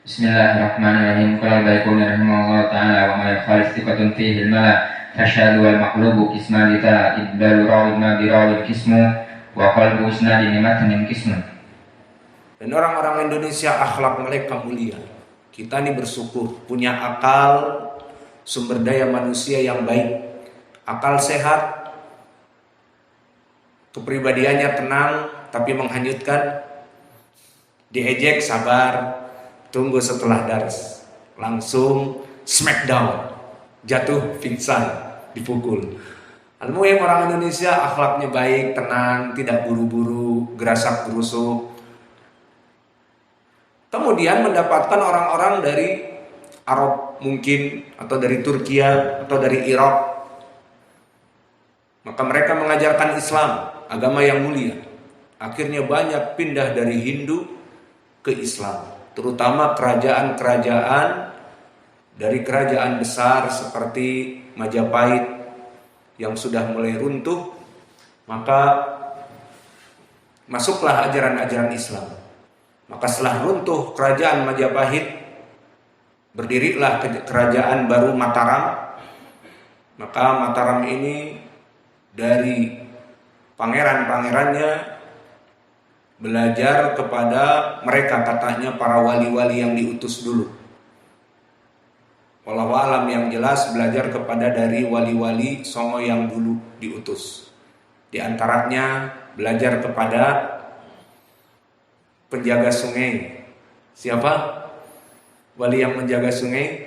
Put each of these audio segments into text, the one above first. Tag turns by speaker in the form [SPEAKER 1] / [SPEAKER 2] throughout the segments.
[SPEAKER 1] Bismillahirrahmanirrahim. Qala Baikuni rahimahullah ta'ala wa ma yukhalif thiqatun fihi al-mala fashadu wal maqlubu kismalita idbalu rawid ma birawid kismu wa qalbu isnadi nimatnin kismu.
[SPEAKER 2] Dan orang-orang Indonesia akhlak mereka mulia. Kita ini bersyukur punya akal, sumber daya manusia yang baik, akal sehat, kepribadiannya tenang tapi menghanyutkan, diejek sabar, tunggu setelah dars, langsung smackdown, jatuh pingsan, dipukul. Al-muhim orang Indonesia akhlaknya baik, tenang, tidak buru-buru, gerasak gerusuk. Kemudian mendapatkan orang-orang dari Arab mungkin, atau dari Turkiya, atau dari Irak. Maka mereka mengajarkan Islam, agama yang mulia. Akhirnya banyak pindah dari Hindu ke Islam. Terutama kerajaan-kerajaan dari kerajaan besar seperti Majapahit yang sudah mulai runtuh, maka masuklah ajaran-ajaran Islam. Maka setelah runtuh kerajaan Majapahit, berdirilah kerajaan baru Mataram. Maka Mataram ini dari pangeran-pangerannya belajar kepada mereka, katanya para wali-wali yang diutus dulu. Wallahu alam, yang jelas belajar kepada dari wali-wali Songo yang dulu diutus. Di antaranya belajar kepada penjaga sungai. Siapa? Wali yang menjaga sungai?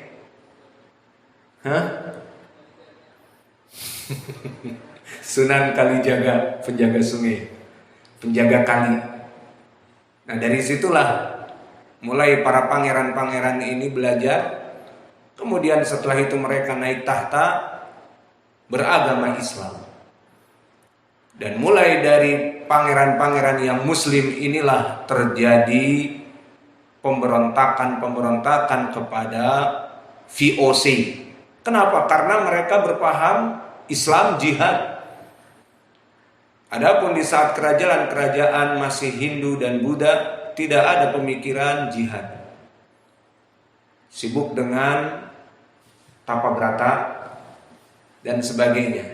[SPEAKER 2] Sunan Kalijaga, penjaga sungai, penjaga kali. Nah, dari situlah mulai para pangeran-pangeran ini belajar. Kemudian setelah itu mereka naik tahta beragama Islam. Dan mulai dari pangeran-pangeran yang muslim inilah terjadi pemberontakan kepada VOC. Kenapa? Karena mereka berpaham Islam jihad. Adapun di saat kerajaan-kerajaan masih Hindu dan Buddha, tidak ada pemikiran jihad. Sibuk dengan tapa brata dan sebagainya.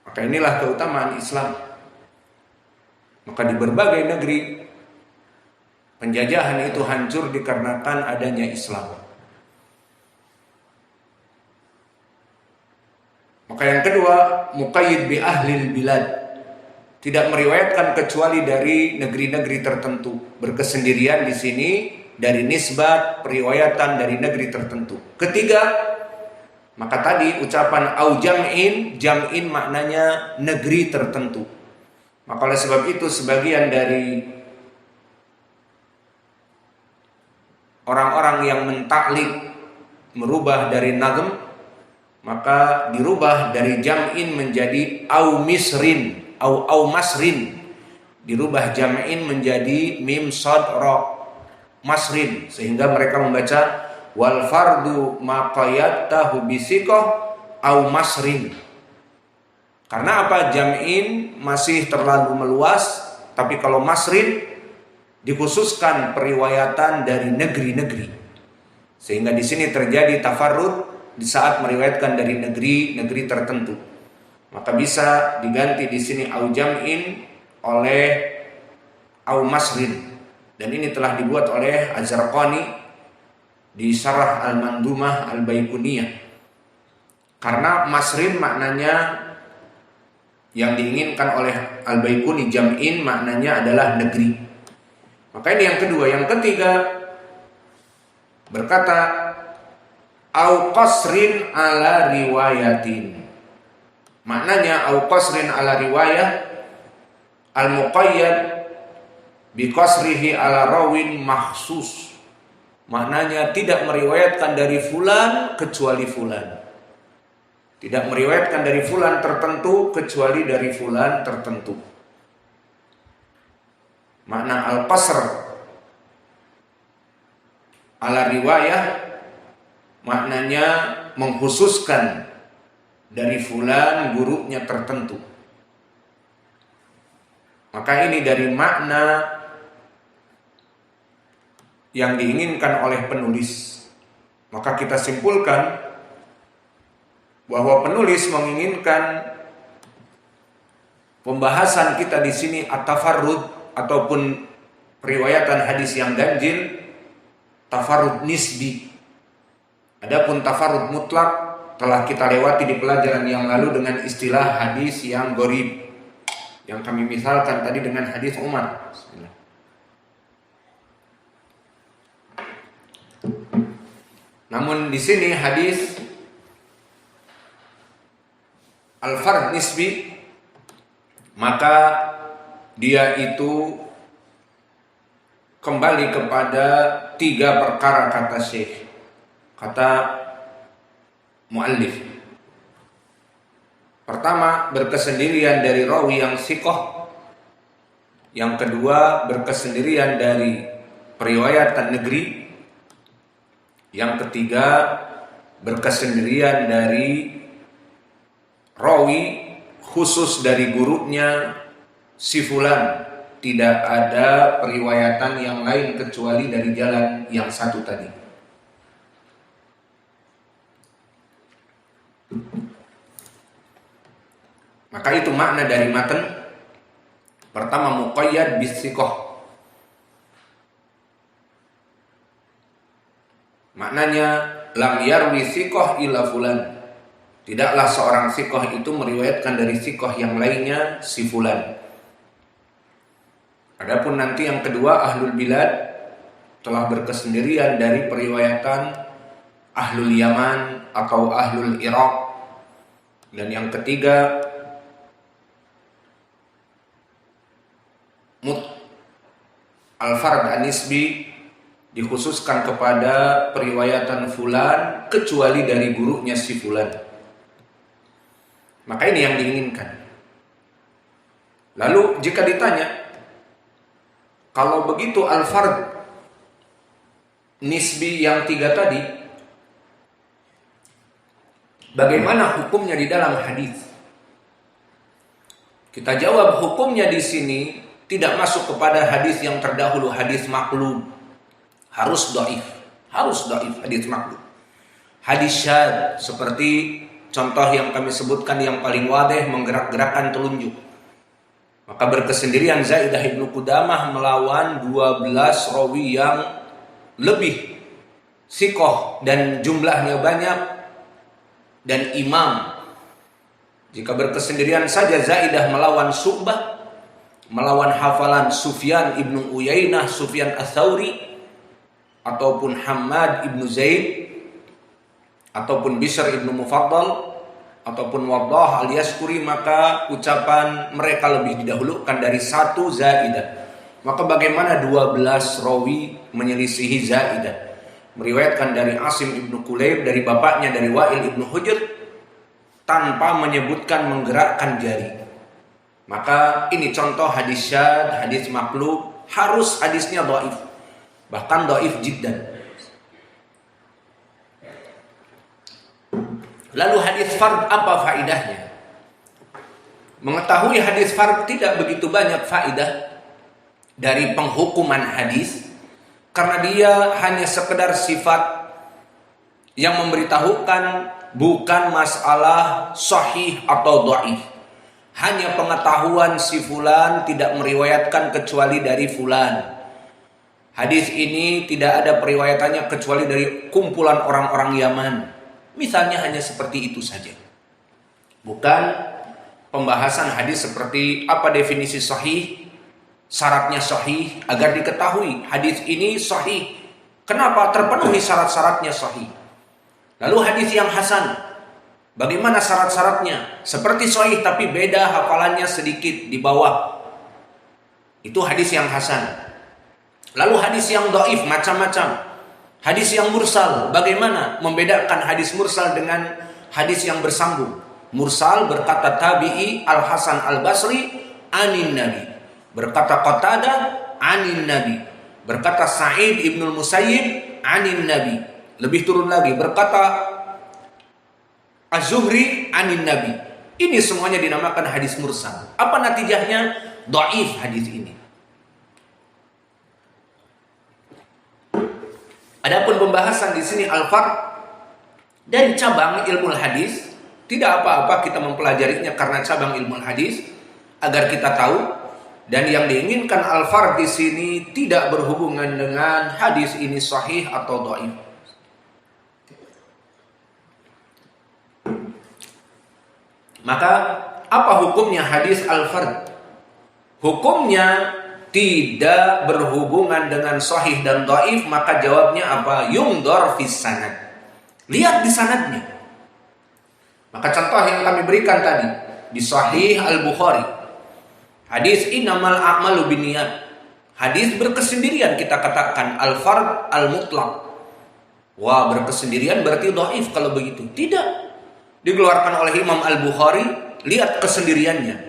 [SPEAKER 2] Maka inilah keutamaan Islam. Maka di berbagai negeri penjajahan itu hancur dikarenakan adanya Islam. Maka yang kedua, muqayyid bi ahlil bilad, tidak meriwayatkan kecuali dari negeri-negeri tertentu. Berkesendirian di sini dari nisbat periwayatan dari negeri tertentu. Ketiga, maka tadi ucapan au jam'in, jam'in maknanya negeri tertentu. Maka oleh sebab itu sebagian dari orang-orang yang mentaklid merubah dari nazm, maka dirubah dari jam'in menjadi au misrin, au masrin, dirubah jam'in menjadi mim sad ra masrin, sehingga mereka membaca wal fardu maqayattahu bisiqah au masrin. Karena apa? Jam'in masih terlalu meluas, tapi kalau masrin dikhususkan periwayatan dari negeri-negeri, sehingga di sini terjadi tafarrud di saat meriwayatkan dari negeri-negeri tertentu. Maka bisa diganti di sini au jam'in oleh au masrin. Dan ini telah dibuat oleh Az-Zarqani di Syarah Al-Mandumah Al-Baiquniyah. Karena masrin maknanya yang diinginkan oleh Al-Baiquni, jam'in maknanya adalah negeri. Maka ini yang kedua. Yang ketiga berkata au qasrin ala riwayatin. Maknanya au qasrin ala riwayah al-muqayyad bi qasrihi ala rawin mahsus. Maknanya tidak meriwayatkan dari fulan kecuali fulan. Tidak meriwayatkan dari fulan tertentu kecuali dari fulan tertentu. Makna al-qasr ala riwayah maknanya mengkhususkan dari fulan gurunya tertentu. Maka ini dari makna yang diinginkan oleh penulis. Maka kita simpulkan bahwa penulis menginginkan pembahasan kita di sini at-tafarrud ataupun periwayatan hadis yang ganjil, tafarrud nisbi. Adapun tafarrud mutlak telah kita lewati di pelajaran yang lalu dengan istilah hadis yang gharib, yang kami misalkan tadi dengan hadis Umar. Namun di sini hadis al-fard nisbi, maka dia itu kembali kepada 3 perkara kata Syekh, kata muallif. Pertama, berkesendirian dari rawi yang thiqah. Yang kedua, berkesendirian dari periwayatan negeri. Yang ketiga, berkesendirian dari rawi khusus dari gurunya si fulan, tidak ada periwayatan yang lain kecuali dari jalan yang satu tadi. Maka itu makna dari matan. Pertama, muqayyad bis-thiqah. Maknanya lam yarwi thiqah illa fulan. Tidaklah seorang thiqah itu meriwayatkan dari thiqah yang lainnya si fulan. Adapun nanti yang kedua, ahlul bilad telah berkesendirian dari periwayatan ahlul Yaman atau ahlul Iraq. Dan yang ketiga, al-fard an-nisbi dikhususkan kepada periwayatan fulan kecuali dari gurunya si fulan. Maka ini yang diinginkan. Lalu jika ditanya, kalau begitu al-fard nisbi yang 3 tadi, bagaimana hukumnya di dalam hadis? Kita jawab, hukumnya di sini tidak masuk kepada hadis yang terdahulu, hadis maqlub. Harus dhaif hadis maqlub. Hadis syadz seperti contoh yang kami sebutkan yang paling wadih, menggerak-gerakkan telunjuk. Maka berkesendirian Zaidah ibnu Qudamah melawan 12 rawi yang lebih thiqah dan jumlahnya banyak dan imam. Jika berkesendirian saja Zaidah melawan Syu'bah, melawan hafalan Sufyan ibnu Uyainah, Sufyan ats-Tsauri, ataupun Hammad ibnu Zaid, ataupun Bishr ibnu Mufaddal, ataupun Waddah al-Yaskuri, maka ucapan mereka lebih didahulukan dari 1 Zaidah. Maka bagaimana 12 rawi menyelisihi Zaidah? Meriwayatkan dari Asim ibnu Kulayb, dari bapaknya dari Wa'il ibnu Hujr, tanpa menyebutkan menggerakkan jari. Maka ini contoh hadis syadz, hadis maqlub, harus hadisnya dhaif, bahkan dhaif jiddan. Lalu hadis fard apa faidahnya? Mengetahui hadis fard tidak begitu banyak faidah dari penghukuman hadis, karena dia hanya sekedar sifat yang memberitahukan bukan masalah sahih atau dhaif. Hanya pengetahuan si fulan tidak meriwayatkan kecuali dari fulan. Hadis ini tidak ada periwayatannya kecuali dari kumpulan orang-orang Yaman. Misalnya hanya seperti itu saja. Bukan pembahasan hadis seperti apa definisi sahih, syaratnya sahih, agar diketahui hadis ini sahih. Kenapa terpenuhi syarat-syaratnya sahih? Lalu hadis yang hasan, bagaimana syarat-syaratnya? Seperti sahih tapi beda hafalannya sedikit di bawah. Itu hadis yang hasan. Lalu hadis yang dhaif macam-macam. Hadis yang mursal, bagaimana membedakan hadis mursal dengan hadis yang bersambung? Mursal berkata tabi'i Al-Hasan Al-Basri anin Nabi. Berkata Qatadah anin Nabi. Berkata Sa'id ibnul Musayyib anin Nabi. Lebih turun lagi berkata Az-Zuhri anin Nabi. Ini semuanya dinamakan hadis mursal. Apa natijahnya? Dhaif hadis ini. Adapun pembahasan di sini al-fard dari cabang ilmu hadis, tidak apa-apa kita mempelajarinya karena cabang ilmu hadis agar kita tahu. Dan yang diinginkan al-fard di sini tidak berhubungan dengan hadis ini sahih atau dhaif. Maka apa hukumnya hadis al-fard? Hukumnya tidak berhubungan dengan sahih dan dhaif, maka jawabnya apa? Yundor fis sanad. Lihat di sanadnya. Maka contoh yang kami berikan tadi di Sahih Al-Bukhari. Hadis innamal a'malu binniyat. Hadis berkesendirian kita katakan al-fard al-mutlaq. Wah, berkesendirian berarti dhaif kalau begitu. Tidak. Dikeluarkan oleh Imam Al-Bukhari, lihat kesendiriannya.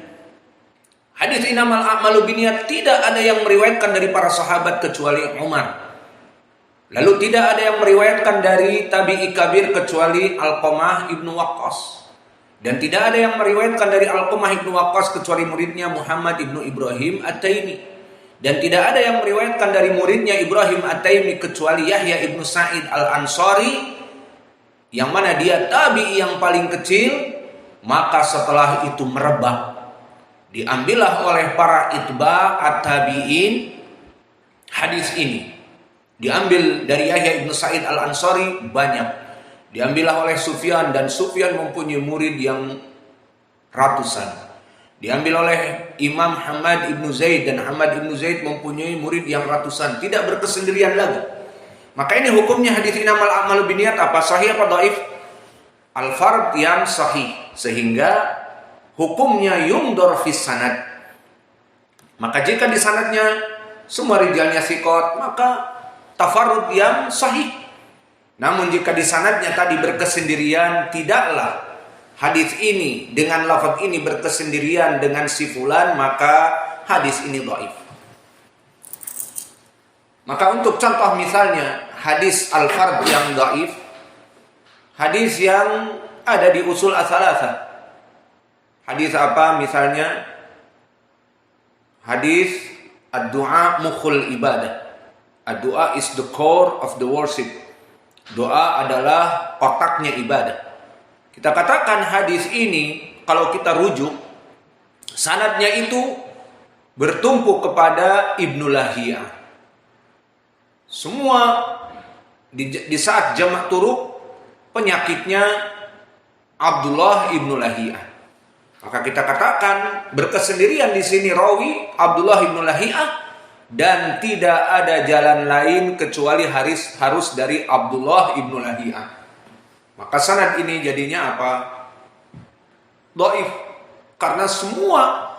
[SPEAKER 2] Hadis innamal a'malu binniyat tidak ada yang meriwayatkan dari para sahabat kecuali Umar. Lalu tidak ada yang meriwayatkan dari tabi'i kabir kecuali Alqamah ibnu Waqqas. Dan tidak ada yang meriwayatkan dari Alqamah ibnu Waqqas kecuali muridnya Muhammad ibnu Ibrahim At-Taimi. Dan tidak ada yang meriwayatkan dari muridnya Ibrahim At-Taimi kecuali Yahya ibnu Sa'id Al-Ansari, yang mana dia tabi'i yang paling kecil. Maka setelah itu merebak, diambillah oleh para itba' at-tabi'in hadis ini. Diambil dari Yahya ibnu Sa'id Al-Ansari banyak. Diambillah oleh Sufyan, dan Sufyan mempunyai murid yang ratusan. Diambil oleh Imam Hamad ibnu Zaid, dan Hamad ibnu Zaid mempunyai murid yang ratusan. Tidak berkesendirian lagi. Maka ini hukumnya hadis innamal a'malu binniyat apa? Sahih apa dhaif? Al-fard yang sahih. Sehingga hukumnya yundor fis sanad. Maka jika di sanadnya semua rijalnya thiqat, maka tafarrud yang sahih. Namun jika di sanadnya tadi berkesendirian, tidaklah hadis ini dengan lafaz ini berkesendirian dengan si fulan, maka hadis ini dhaif. Maka untuk contoh misalnya hadis al-fard yang dhaif, hadis yang ada di usul as-salasah. Hadis apa misalnya? Hadis ad-du'a mukhul ibadah. Ad-du'a is the core of the worship. Doa adalah otaknya ibadah. Kita katakan hadis ini kalau kita rujuk, sanadnya itu bertumpu kepada Ibnu Lahiyah. Semua di saat jamak turuk penyakitnya Abdullah Ibnu Lahiyah. Maka kita katakan berkesendirian di sini rawi Abdullah Ibnu Lahiyah, dan tidak ada jalan lain kecuali harus dari Abdullah ibnu Lahiyah. Maka sanad ini jadinya apa? Dhaif. Karena semua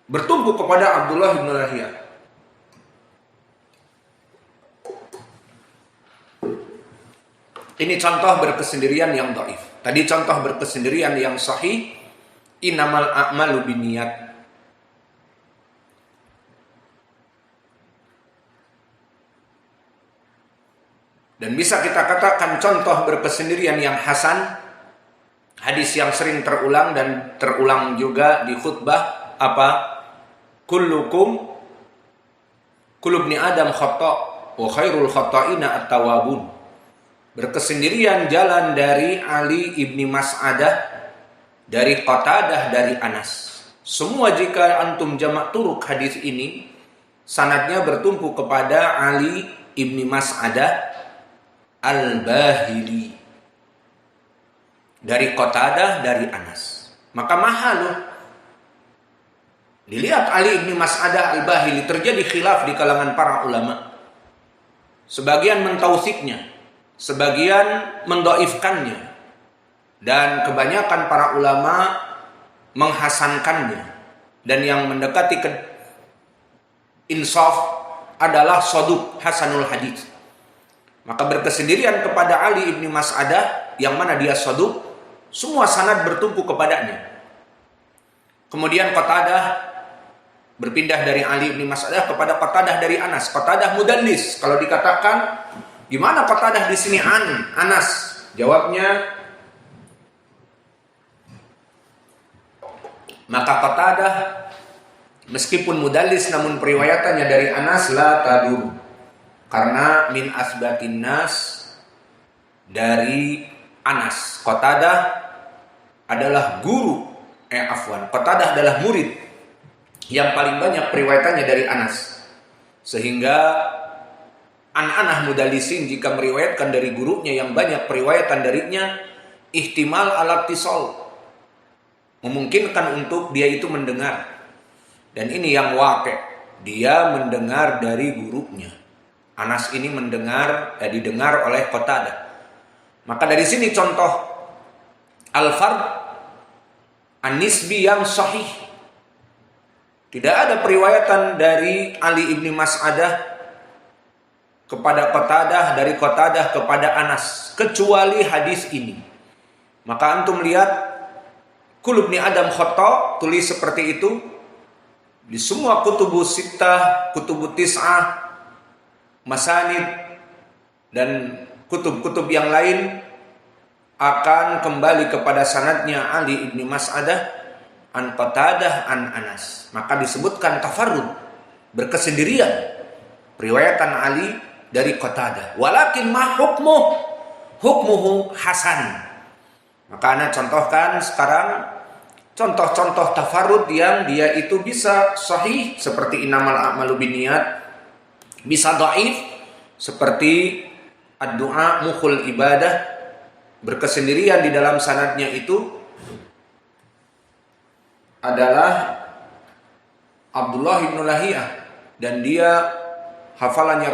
[SPEAKER 2] bertumpu kepada Abdullah ibnu Lahiyah. Ini contoh berkesendirian yang dhaif. Tadi contoh berkesendirian yang sahih, innamal a'malu binniyat. Dan bisa kita katakan contoh berkesendirian yang hasan, hadis yang sering terulang dan terulang juga di khutbah apa? Kullu ibni Adam khata' wa khairul khata'ina at-tawwabun. Berkesendirian jalan dari Ali ibni Mas'adah, dari Qatadah, dari Anas. Semua jika antum jamak turuk hadis ini, sanadnya bertumpu kepada Ali ibni Mas'adah Al-Bahili, dari Qatadah, dari Anas. Maka mahal loh. Dilihat Ali ibn Mas'adah Al-Bahili, terjadi khilaf di kalangan para ulama. Sebagian mentausiknya, sebagian mendoifkannya, dan kebanyakan para ulama menghasankannya. Dan yang mendekati insaf adalah saduq hasanul hadits. Maka berkesendirian kepada Ali ibn Mas'adah, yang mana dia saduq, semua sanad bertumpu kepadanya. Kemudian Qatadah berpindah dari Ali ibn Mas'adah kepada Qatadah dari Anas. Qatadah mudallis. Kalau dikatakan gimana Qatadah di sini Anas? Jawabnya, maka Qatadah meskipun mudallis namun periwayatannya dari Anas la tadur. Karena min asbatin nas dari Anas. Qatadah adalah guru, Qatadah adalah murid yang paling banyak periwayatannya dari Anas. Sehingga an-anah mudallisin jika meriwayatkan dari gurunya yang banyak periwayatan darinya, ihtimal al-ittisal, memungkinkan untuk dia itu mendengar. Dan ini yang waqi', dia mendengar dari gurunya. Anas ini didengar oleh Qatadah. Maka dari sini contoh al-fard an-nisbi yang sahih. Tidak ada periwayatan dari Ali ibn Mas'adah kepada Qatadah, dari Qatadah kepada Anas, kecuali hadis ini. Maka antum lihat Kullu ibni Adam khata, tulis seperti itu di semua kutubus sittah, kutubut tis'ah, masanid dan kutub-kutub yang lain akan kembali kepada sanadnya Ali ibn Mas'adah an Qatadah an Anas. Maka disebutkan tafarrud, berkesendirian riwayatan Ali dari Qatadah. Walakin ma hukmuhu hasan. Maka ana contohkan sekarang contoh-contoh tafarrud yang dia itu bisa sahih seperti innamal a'malu binniyat, bisa dhaif seperti ad-du'a mukhul ibadah, berkesendirian di dalam sanadnya itu adalah Abdullah bin Lahiyah dan dia hafalannya